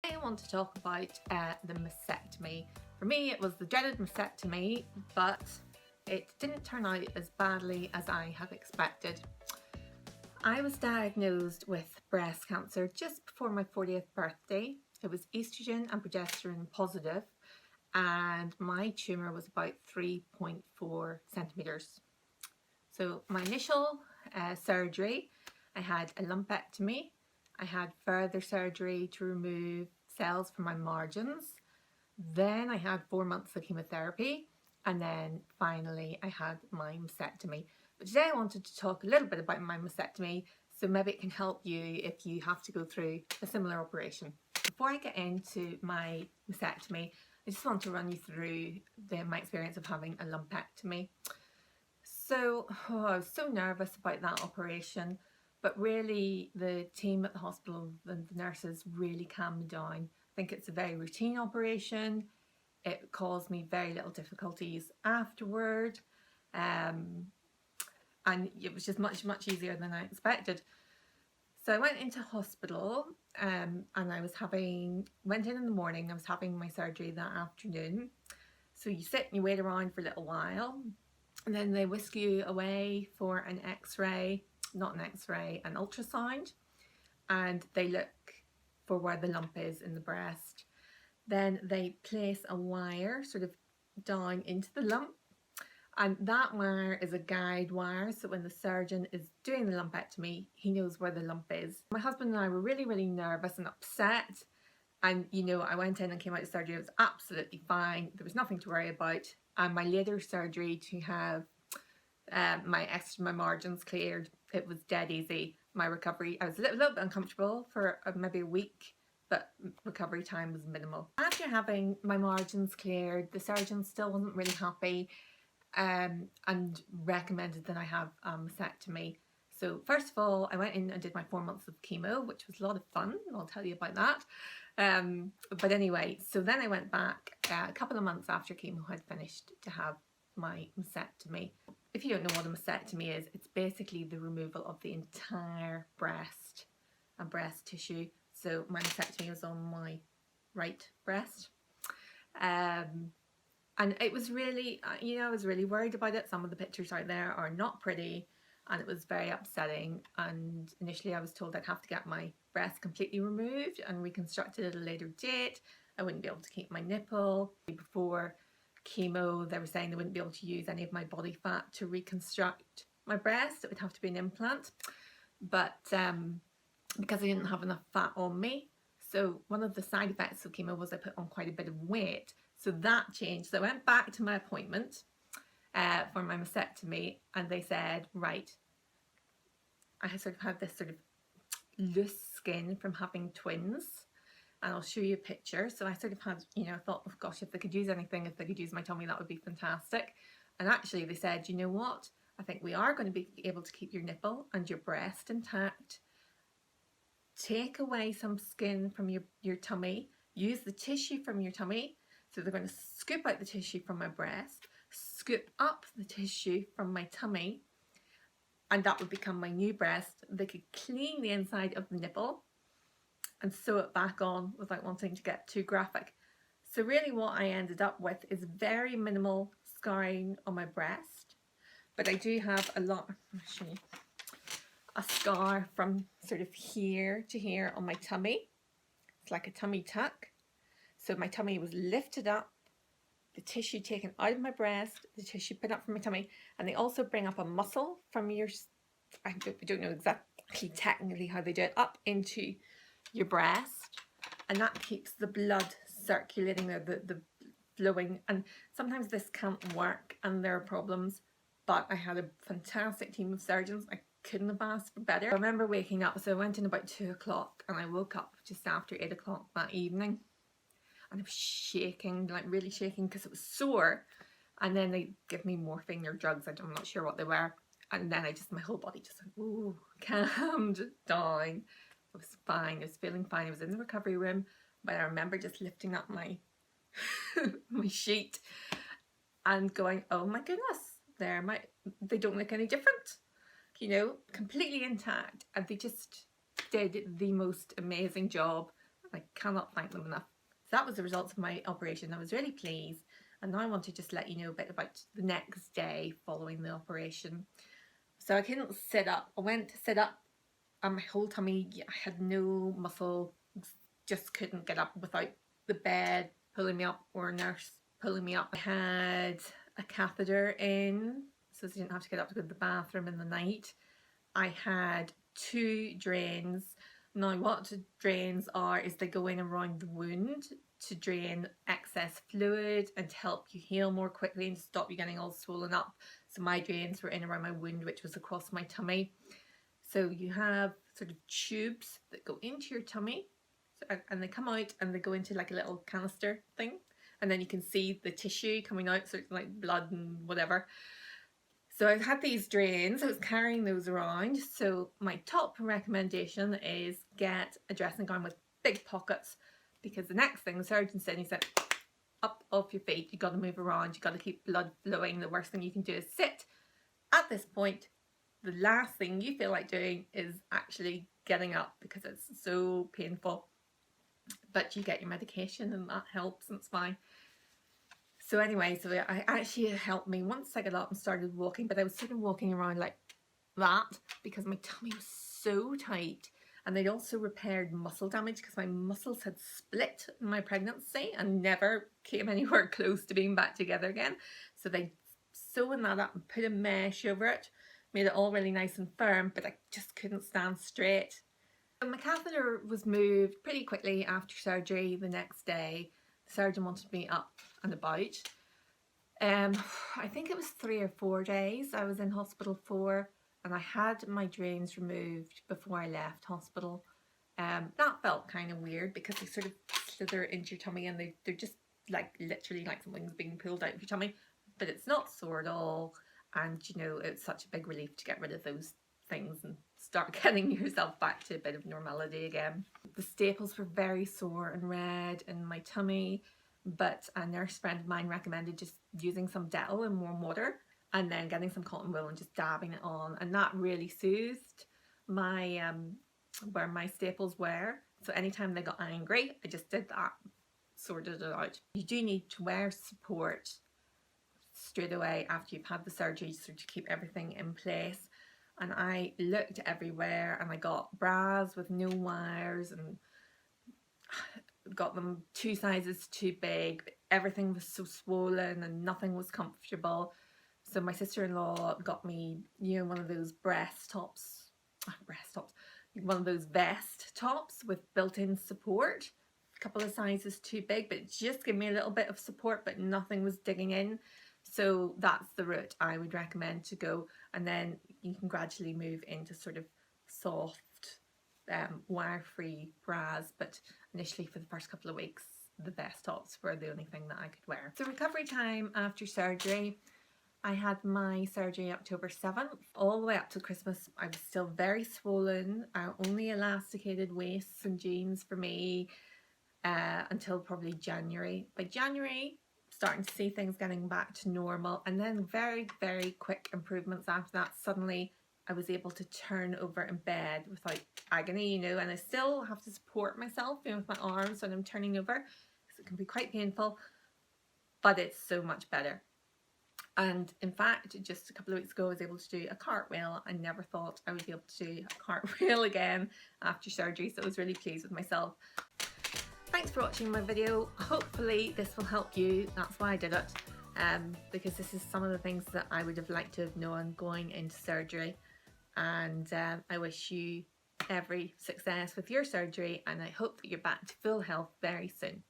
I want to talk about the mastectomy. For me, it was the dreaded mastectomy, but it didn't turn out as badly as I had expected. I was diagnosed with breast cancer just before my 40th birthday. It was estrogen and progesterone positive, and my tumour was about 3.4 centimetres. So my initial surgery, I had a lumpectomy. I had further surgery to remove cells from my margins. Then I had 4 months of chemotherapy, and then finally I had my mastectomy. But today I wanted to talk a little bit about my mastectomy, so maybe it can help you if you have to go through a similar operation. Before I get into my mastectomy, I just want to run you through my experience of having a lumpectomy. So I was so nervous about that operation, but really the team at the hospital and the nurses really calmed me down. I think it's a very routine operation. It caused me very little difficulties afterward, and it was just much easier than I expected. So I went into hospital, and I went in the morning. I was having my surgery that afternoon. So you sit and you wait around for a little while, and then they whisk you away for an x-ray, not an x-ray, an ultrasound, and they look for where the lump is in the breast. Then they place a wire sort of down into the lump, and that wire is a guide wire, so when the surgeon is doing the lumpectomy, he knows where the lump is. My husband and I were really nervous and upset, and I went in and came out of surgery. It was absolutely fine. There was nothing to worry about. And my later surgery to have my margins cleared, it was dead easy. My recovery, I was a little bit uncomfortable for maybe a week, but recovery time was minimal. After having my margins cleared, the surgeon still wasn't really happy, and recommended that I have a mastectomy. So first of all, I went in and did my 4 months of chemo, which was a lot of fun, and I'll tell you about that. But anyway, so then I went back a couple of months after chemo had finished to have my mastectomy. If you don't know what a mastectomy is, it's basically the removal of the entire breast and breast tissue. So my mastectomy was on my right breast. And it was really, I was really worried about it. Some of the pictures out there are not pretty, and it was very upsetting. And initially I was told I'd have to get my breast completely removed and reconstructed at a later date. I wouldn't be able to keep my nipple. Before chemo, they were saying they wouldn't be able to use any of my body fat to reconstruct my breast. It would have to be an implant. But because I didn't have enough fat on me, so one of the side effects of chemo was I put on quite a bit of weight. So that changed. So I went back to my appointment for my mastectomy, and they said, right, I sort of had this sort of loose skin from having twins, and I'll show you a picture. So I sort of had, thought, oh gosh, if they could use anything, if they could use my tummy, that would be fantastic. And actually they said, you know what, I think we are going to be able to keep your nipple and your breast intact. Take away some skin from your tummy, use the tissue from your tummy. So they're going to scoop out the tissue from my breast, scoop up the tissue from my tummy, and that would become my new breast. They could clean the inside of the nipple and sew it back on without wanting to get too graphic. So really what I ended up with is very minimal scarring on my breast, but I do have a scar from sort of here to here on my tummy. It's like a tummy tuck. So my tummy was lifted up, the tissue taken out of my breast, the tissue put up from my tummy, and they also bring up a muscle from I don't know exactly technically how they do it, up into your breast, and that keeps the blood circulating, the flowing. And sometimes this can't work and there are problems, but I had a fantastic team of surgeons. I couldn't have asked for better. I remember waking up, so I went in about 2 o'clock, and I woke up just after 8 o'clock that evening. And I was shaking, like really shaking, because it was sore. And then they give me morphine or drugs, I'm not sure what they were. And then my whole body just went, ooh, calmed down. I was fine, I was feeling fine. I was in the recovery room, but I remember just lifting up my my sheet and going, oh my goodness, they don't look any different, completely intact. And they just did the most amazing job. I cannot thank them enough. So that was the results of my operation. I was really pleased, and now I want to just let you know a bit about the next day following the operation. So I couldn't sit up. I went to sit up and my whole tummy, I had no muscle, just couldn't get up without the bed pulling me up or a nurse pulling me up. I had a catheter in, so I didn't have to get up to go to the bathroom in the night. I had 2 drains. Now what drains are is they go in around the wound to drain excess fluid and to help you heal more quickly and stop you getting all swollen up. So my drains were in around my wound, which was across my tummy. So you have sort of tubes that go into your tummy, and they come out and they go into like a little canister thing, and then you can see the tissue coming out, so it's like blood and whatever. So I've had these drains, I was carrying those around. So my top recommendation is get a dressing gown with big pockets, because the next thing the surgeon said, he said, up off your feet, you got to move around, you got to keep blood flowing. The worst thing you can do is sit. At this point, the last thing you feel like doing is actually getting up because it's so painful. But you get your medication and that helps, and it's fine. So anyway, so I actually helped me once I got up and started walking, but I was sort of walking around like that because my tummy was so tight, and they'd also repaired muscle damage because my muscles had split in my pregnancy and never came anywhere close to being back together again. So they sewn that up and put a mesh over it, made it all really nice and firm, but I just couldn't stand straight. So my catheter was moved pretty quickly after surgery the next day. The surgeon wanted me up and about. I think it was 3 or 4 days I was in hospital for, and I had my drains removed before I left hospital. That felt kind of weird because they sort of slither into your tummy, and they're just like literally like something's being pulled out of your tummy, but it's not sore at all. And you know, it's such a big relief to get rid of those things and start getting yourself back to a bit of normality again. The staples were very sore and red in my tummy, but a nurse friend of mine recommended just using some Dettol in warm water and then getting some cotton wool and just dabbing it on, and that really soothed my where my staples were. So anytime they got angry, I just did that, sorted it out. You do need to wear support straight away after you've had the surgery, so to keep everything in place. And I looked everywhere and I got bras with no wires and got them 2 sizes too big. Everything was so swollen and nothing was comfortable. So my sister-in-law got me, you know, one of those one of those vest tops with built-in support. A couple of sizes too big, but just give me a little bit of support, but nothing was digging in. So that's the route I would recommend to go, and then you can gradually move into sort of soft wire-free bras, but initially for the first couple of weeks the vest tops were the only thing that I could wear. So recovery time after surgery, I had my surgery October 7th. All the way up to Christmas I was still very swollen. Only elasticated waists and jeans for me until probably January. By January, starting to see things getting back to normal, and then very, very quick improvements after that. Suddenly I was able to turn over in bed without agony, you know, and I still have to support myself, you know, with my arms when I'm turning over, because it can be quite painful, but it's so much better. And in fact, just a couple of weeks ago I was able to do a cartwheel. I never thought I would be able to do a cartwheel again after surgery, so I was really pleased with myself. Thanks for watching my video. Hopefully this will help you. That's why I did it, because this is some of the things that I would have liked to have known going into surgery. And I wish you every success with your surgery, and I hope that you're back to full health very soon.